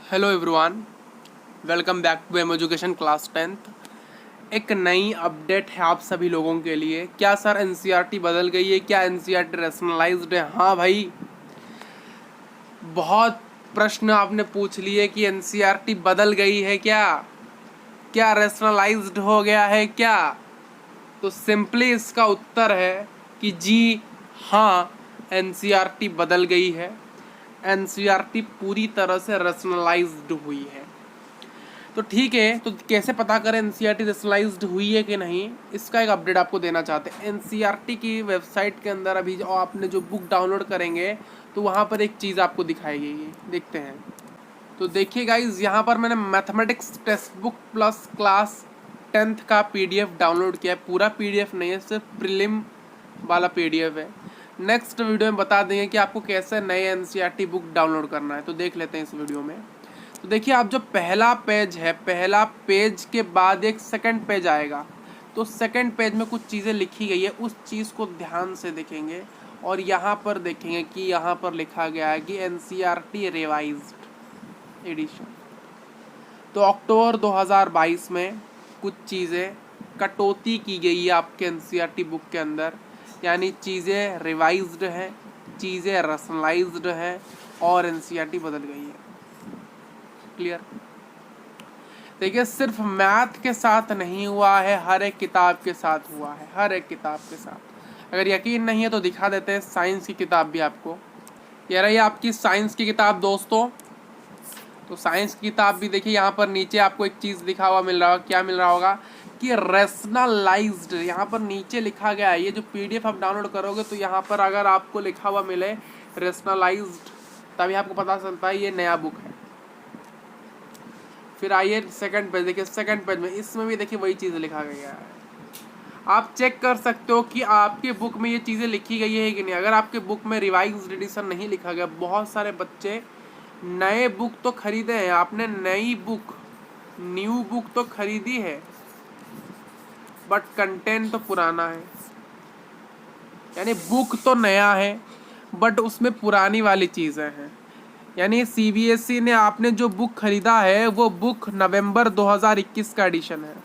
Hello everyone, welcome back to M education class 10th। एक नई update है आप सभी लोगों के लिए। क्या सर एनसीईआरटी बदल गई है? क्या एनसीईआरटी रैशनलाइज्ड है? हाँ भाई, बहुत प्रश्न आपने पूछ लिए कि एनसीईआरटी बदल गई है क्या, क्या रैशनलाइज्ड हो गया है क्या। तो सिंपली इसका उत्तर है कि जी हाँ, एनसीईआरटी बदल गई है। एनसीईआरटी पूरी तरह से रैशनलाइज्ड हुई है। तो ठीक है, तो कैसे पता करें एनसीईआरटी रैशनलाइज्ड हुई है कि नहीं, इसका एक अपडेट आपको देना चाहते हैं। एनसीईआरटी की वेबसाइट के अंदर अभी जो आपने जो बुक डाउनलोड करेंगे तो वहाँ पर एक चीज़ आपको दिखाई गई, देखते हैं। तो देखिए गाइज, यहाँ पर मैंने mathematics text book plus class 10th का पीडीएफ डाउनलोड किया है। पूरा पीडीएफ नहीं है, सिर्फ प्रीलिम वाला पीडीएफ है। नेक्स्ट वीडियो में बता देंगे कि आपको कैसे नए एनसीईआरटी बुक डाउनलोड करना है। तो देख लेते हैं इस वीडियो में। तो देखिए, आप जो पहला पेज है, पहला पेज के बाद एक सेकंड पेज आएगा। तो सेकंड पेज में कुछ चीज़ें लिखी गई है, उस चीज़ को ध्यान से देखेंगे और यहाँ पर देखेंगे कि यहाँ पर लिखा गया है कि एनसीईआरटी रिवाइज्ड एडिशन। तो अक्टूबर 2022 में कुछ चीज़ें कटौती की गई है आपके एनसीईआरटी बुक के अंदर, यानी चीज़ें रिवाइज्ड है, चीज़ें रैशनलाइज्ड है और एनसीईआरटी बदल गई है। क्लियर? देखिए, सिर्फ मैथ के साथ नहीं हुआ है, हर एक किताब के साथ हुआ है, हर एक किताब के साथ। अगर यकीन नहीं है तो दिखा देते हैं साइंस की किताब भी आपको। ये रही आपकी साइंस की किताब दोस्तों। तो साइंस की किताब भी देखिए, यहाँ पर नीचे आपको एक चीज़ लिखा हुआ मिल रहा होगा। क्या मिल रहा होगा कि रैशनलाइज्ड, यहाँ पर नीचे लिखा गया है। ये जो पीडीएफ आप डाउनलोड करोगे तो यहाँ पर अगर आपको लिखा हुआ मिले रैशनलाइज्ड, तभी आपको पता चलता है ये नया बुक है। फिर आइए सेकंड पेज, देखिए सेकंड पेज में इसमें भी देखिए वही चीज़ लिखा गया है। आप चेक कर सकते हो कि आपके बुक में ये चीज़ें लिखी गई है कि नहीं। अगर आपके बुक में रिवाइज्ड एडिशन नहीं लिखा गया, बहुत सारे बच्चे नए बुक तो खरीदे हैं, आपने नई बुक, न्यू बुक तो खरीदी है, बट कंटेंट तो पुराना है। यानी बुक तो नया है बट उसमें पुरानी वाली चीज़ें हैं। यानी सीबीएसई ने आपने जो बुक खरीदा है वो बुक नवंबर 2021 का एडिशन है।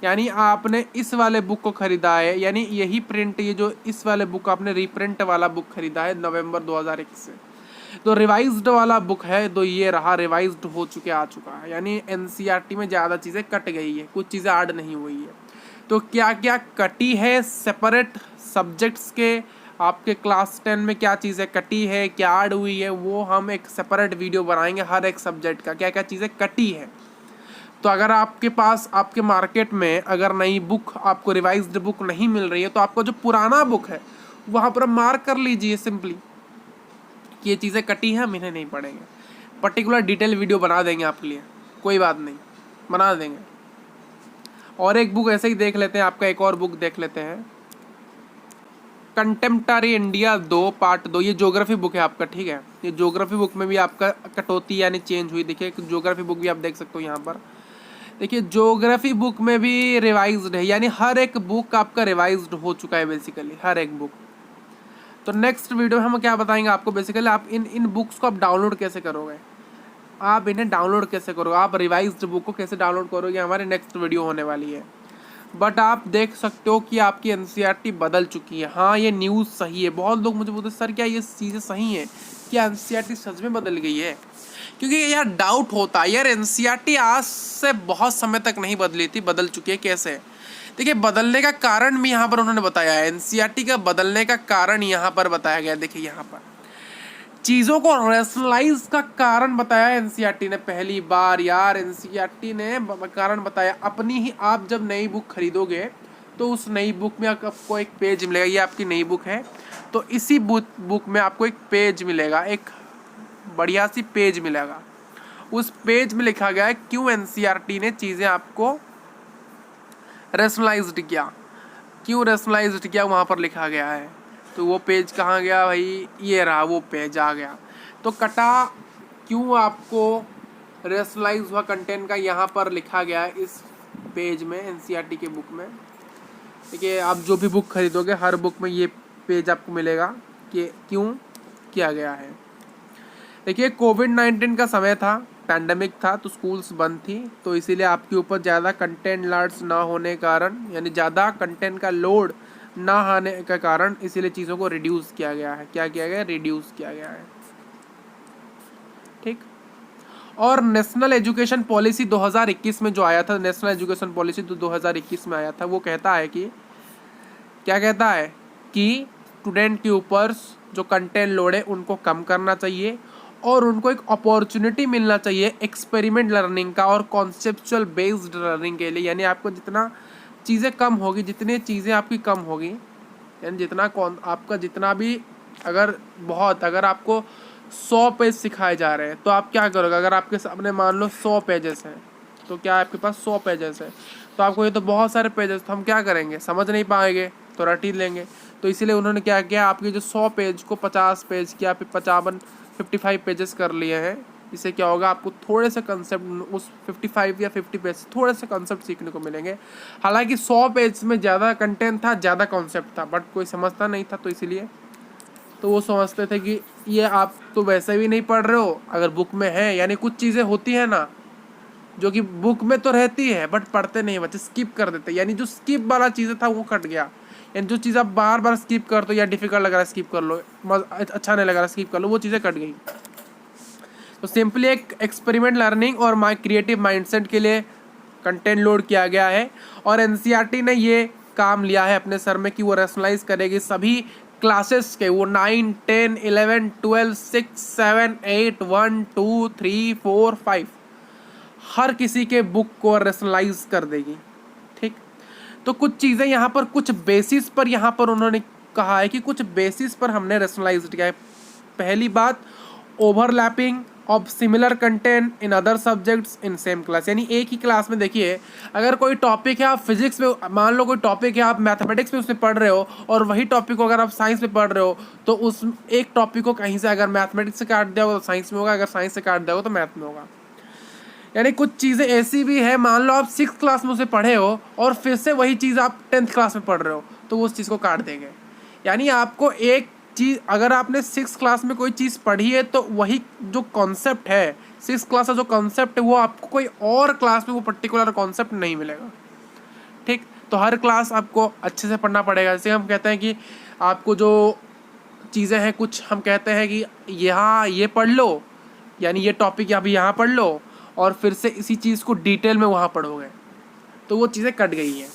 यानी आपने इस वाले बुक को खरीदा है, यानी यही प्रिंट, ये जो इस वाले बुक आपने रीप्रिंट वाला बुक खरीदा है नवंबर 2021 से। तो रिवाइज्ड वाला बुक है, तो ये रहा रिवाइज्ड हो चुके आ चुका है। यानी एनसीईआरटी में ज़्यादा चीज़ें कट गई है, कुछ चीज़ें ऐड नहीं हुई है। तो क्या क्या कटी है सेपरेट सब्जेक्ट्स के, आपके क्लास 10 में क्या चीज़ें कटी है, क्या ऐड हुई है, वो हम एक सेपरेट वीडियो बनाएंगे हर एक सब्जेक्ट का, क्या क्या चीज़ें कटी है। तो अगर आपके पास आपके मार्केट में अगर नई बुक, आपको रिवाइज्ड बुक नहीं मिल रही है, तो आपका जो पुराना बुक है वहाँ पर मार्क कर लीजिए सिंपली कि ये चीज़ें कटी हैं, हम इन्हें नहीं पढ़ेंगे। पर्टिकुलर डिटेल वीडियो बना देंगे आपके लिए, कोई बात नहीं, बना देंगे। और एक बुक ऐसे ही देख लेते हैं, आपका एक और बुक देख लेते हैं, कंटेम्प्टरी इंडिया 2 पार्ट 2। ये ज्योग्राफी बुक है आपका, ठीक है। ये ज्योग्राफी बुक में भी आपका कटौती यानी चेंज हुई। देखिए ज्योग्राफी बुक भी आप देख सकते हो यहाँ पर। देखिए ज्योग्राफी बुक में भी रिवाइज्ड है, यानी हर एक बुक आपका रिवाइज्ड हो चुका है बेसिकली, हर एक बुक। तो नेक्स्ट वीडियो में हम क्या बताएंगे आपको, बेसिकली आप इन बुक्स को आप डाउनलोड कैसे करोगे, आप इन्हें डाउनलोड कैसे करोगे, आप रिवाइज्ड बुक को कैसे डाउनलोड करोगे, हमारी नेक्स्ट वीडियो होने वाली है। बट आप देख सकते हो कि आपकी एनसीईआरटी बदल चुकी है। हाँ, ये न्यूज़ सही है। बहुत लोग मुझे बोलते सर क्या ये चीज़ें सही हैं, क्या एनसीईआरटी सच में बदल गई है? क्योंकि यार डाउट होता है यार, एनसीईआरटी आज से बहुत समय तक नहीं बदली थी, बदल चुकी है। कैसे? देखिए बदलने का कारण भी यहाँ पर उन्होंने बताया है। एनसीईआरटी का बदलने का कारण यहाँ पर बताया गया। देखिए यहाँ पर चीज़ों को रैशनलाइज का कारण बताया एनसीईआरटी ने पहली बार। यार एनसीईआरटी ने कारण बताया अपनी ही। आप जब नई बुक खरीदोगे तो उस नई बुक में आपको एक पेज मिलेगा। ये आपकी नई बुक है तो इसी बुक में आपको एक पेज मिलेगा, एक बढ़िया सी पेज मिलेगा। उस पेज में लिखा गया है क्यों एनसीईआरटी ने चीज़ें आपको रैशनलाइज्ड किया, क्यों रैशनलाइज्ड किया, वहाँ पर लिखा गया है। तो वो पेज कहाँ गया भाई? ये रहा, वो पेज आ गया। तो कटा क्यों आपको रैशनलाइज हुआ कंटेंट का, यहाँ पर लिखा गया है इस पेज में, एनसीईआरटी के बुक में। देखिए आप जो भी बुक खरीदोगे हर बुक में ये पेज आपको मिलेगा कि क्यों किया गया है। देखिए कोविड-19 का समय था, पैंडमिक था तो स्कूल्स बंद थी, तो इसीलिए आपके ऊपर ज़्यादा कंटेंट लाड्स ना होने के कारण, यानी ज़्यादा कंटेंट का लोड ना आने के कारण इसीलिए चीज़ों को रिड्यूस किया गया है। क्या किया गया है? रिड्यूस किया गया है। ठीक। और नेशनल एजुकेशन पॉलिसी 2021 में जो आया था, नेशनल एजुकेशन पॉलिसी तो 2021 में आया था, वो कहता है कि क्या कहता है कि स्टूडेंट के ऊपर जो कंटेंट लोड है उनको कम करना चाहिए और उनको एक अपॉर्चुनिटी मिलना चाहिए एक्सपेरिमेंट लर्निंग का और कॉन्सेप्चुअल बेस्ड लर्निंग के लिए। यानी आपको जितना चीज़ें कम होगी, जितनी चीज़ें आपकी कम होगी, यानी आपका जितना भी अगर आपको 100 पेज सिखाए जा रहे हैं तो आप क्या करोगे? अगर आपके सामने मान लो 100 पेजेस हैं, तो क्या आपके पास 100 पेजेस है तो आपको ये तो बहुत सारे पेजेस, तो हम क्या करेंगे? समझ नहीं पाएंगे तो रट ही लेंगे। तो इसीलिए उन्होंने क्या किया, आपके जो 100 पेज को 50 पेज किया, फिर 55 पेजेस कर लिए हैं। इससे क्या होगा? आपको थोड़े से कंसेप्ट उस 55 या 50 पेज थोड़े से कंसेप्ट सीखने को मिलेंगे। हालांकि 100 पेज में ज़्यादा कंटेंट था, ज़्यादा कॉन्सेप्ट था, बट कोई समझता नहीं था, तो इसीलिए तो वो समझते थे कि ये आप तो वैसे भी नहीं पढ़ रहे हो, अगर बुक में है। यानी कुछ चीज़ें होती हैं ना जो कि बुक में तो रहती है बट पढ़ते नहीं, बच्चे स्किप कर देते। यानी जो स्किप वाला चीज़ें था वो कट गया। यानी जो चीज़ आप बार बार स्किप कर दो या डिफिकल्ट लग रहा है स्किप कर लो, अच्छा नहीं लग रहा स्किप कर लो, वो चीज़ें कट गई। तो सिंपली एक एक्सपेरिमेंट लर्निंग और माई क्रिएटिव माइंडसेट के लिए कंटेंट लोड किया गया है। और एनसीईआरटी ने ये काम लिया है अपने सर में कि वो रैशनलाइज करेगी सभी क्लासेस के, वो 9, 10, 11, 12, 6, 7, 8, 1, 2, 3, 4, 5 हर किसी के बुक को रैशनलाइज कर देगी। ठीक। तो कुछ चीज़ें यहाँ पर कुछ बेसिस पर यहाँ पर उन्होंने कहा है कि कुछ बेसिस पर हमने रैशनलाइज किया है। पहली बात, overlapping of similar content in other subjects in same class. यानी एक ही क्लास में देखिए, अगर कोई टॉपिक है आप फिजिक्स में, मान लो कोई टॉपिक है आप मैथमेटिक्स में उसमें पढ़ रहे हो और वही टॉपिक को अगर आप साइंस में पढ़ रहे हो तो उस एक टॉपिक को कहीं से अगर मैथमेटिक्स से काट दिया होगा तो साइंस में होगा, अगर साइंस से काट दिया होगा तो मैथ में होगा। यानी कुछ चीज़ें ऐसी भी है, मान लो आप 6th क्लास में उसे पढ़े हो और फिर से वही चीज़ आप 10th क्लास में पढ़ रहे हो तो वो उस चीज़ को काट देंगे। यानी आपको एक चीज़, अगर आपने 6th क्लास में कोई चीज़ पढ़ी है तो वही जो कॉन्सेप्ट है 6th क्लास का जो कॉन्सेप्ट है वो आपको कोई और क्लास में वो पर्टिकुलर कॉन्सेप्ट नहीं मिलेगा। ठीक। तो हर क्लास आपको अच्छे से पढ़ना पड़ेगा। जैसे हम कहते हैं कि आपको जो चीज़ें हैं, कुछ हम कहते हैं कि यहाँ ये पढ़ लो, यानी ये टॉपिक अभी यहाँ पढ़ लो और फिर से इसी चीज़ को डिटेल में वहाँ पढ़ोगे, तो वो चीज़ें कट गई हैं।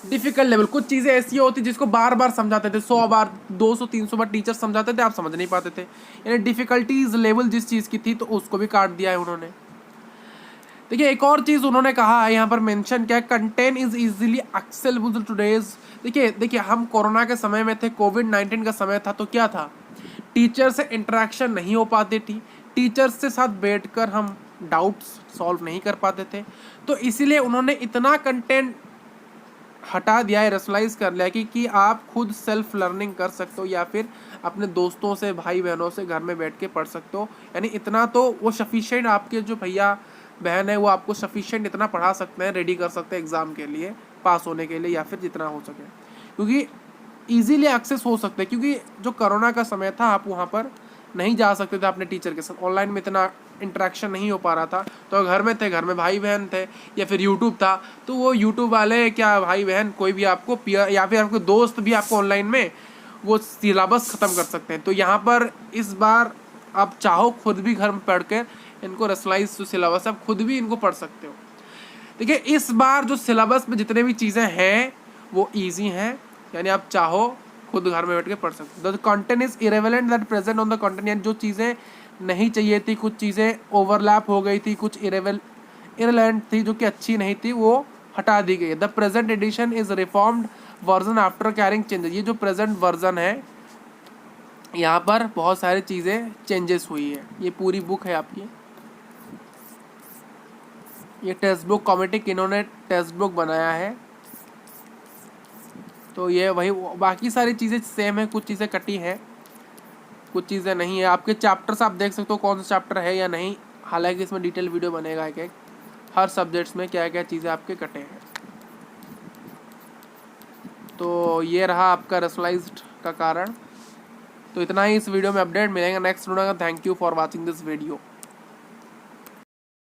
डिफ़िकल्ट लेवल, कुछ चीज़ें ऐसी होती जिसको बार बार समझाते थे, 100 बार 200 300 बार टीचर समझाते थे, आप समझ नहीं पाते थे। यानी डिफ़िकल्टीज लेवल जिस चीज़ की थी तो उसको भी काट दिया है उन्होंने। देखिए एक और चीज़ उन्होंने कहा है यहाँ पर मेंशन क्या है, content is easily accessible today's. देखिए हम कोरोना के समय में थे, कोविड-19 का समय था, तो क्या था, टीचर से इंटरेक्शन नहीं हो पाती थी, टीचर्स के साथ बैठकर हम डाउट्स सॉल्व नहीं कर पाते थे। तो इसीलिए उन्होंने इतना कंटेंट हटा दिया है, रैशनलाइज कर लिया कि आप खुद सेल्फ लर्निंग कर सकते हो या फिर अपने दोस्तों से, भाई बहनों से घर में बैठ के पढ़ सकते हो। यानी इतना तो वो सफिशिएंट, आपके जो भैया बहन है वो आपको सफिशिएंट इतना पढ़ा सकते हैं, रेडी कर सकते हैं एग्ज़ाम के लिए, पास होने के लिए, या फिर जितना हो सके, क्योंकि ईजीली एक्सेस हो सकते हैं। क्योंकि जो कोरोना का समय था आप वहाँ पर नहीं जा सकते थे अपने टीचर के साथ, ऑनलाइन में इतना इंटरेक्शन नहीं हो पा रहा था, तो घर में थे, घर में भाई बहन थे, या फिर यूट्यूब था तो वो यूट्यूब वाले क्या भाई बहन कोई भी आपको या फिर आपके दोस्त भी आपको ऑनलाइन में वो सिलेबस ख़त्म कर सकते हैं। तो यहाँ पर इस बार आप चाहो खुद भी घर में पढ़ कर इनको रैशनलाइज जो सिलेबस आप खुद भी इनको पढ़ सकते हो। देखिए इस बार जो सिलेबस में जितने भी चीज़ें हैं वो ईजी हैं, यानी आप चाहो खुद घर में बैठ के पढ़ सकते हो। The content is irrelevant that present on the content, यानी जो चीज़ें नहीं चाहिए थी, कुछ चीज़ें ओवरलैप हो गई थी, कुछ इरेलेवेंट थी जो कि अच्छी नहीं थी, वो हटा दी गई। The present edition is reformed version after carrying changes. ये जो प्रेजेंट वर्जन है यहाँ पर बहुत सारी चीज़ें चेंजेस हुई है। ये पूरी बुक है आपकी, ये टेक्स्ट बुक कॉमेटिक इन्होंने टेक्स्ट बुक बनाया है, तो ये वही, बाकी सारी चीज़ें सेम है, कुछ चीज़ें कटी हैं, कुछ चीज़ें नहीं है। आपके चैप्टर्स आप देख सकते हो कौन सा चैप्टर है या नहीं, हालांकि इसमें डिटेल वीडियो बनेगा एक हर सब्जेक्ट्स में क्या क्या चीज़ें आपके कटे हैं। तो ये रहा आपका रैशनलाइज्ड का कारण। तो इतना ही इस वीडियो में अपडेट, मिलेंगे नेक्स्ट वीडियो का। Thank you for watching this video.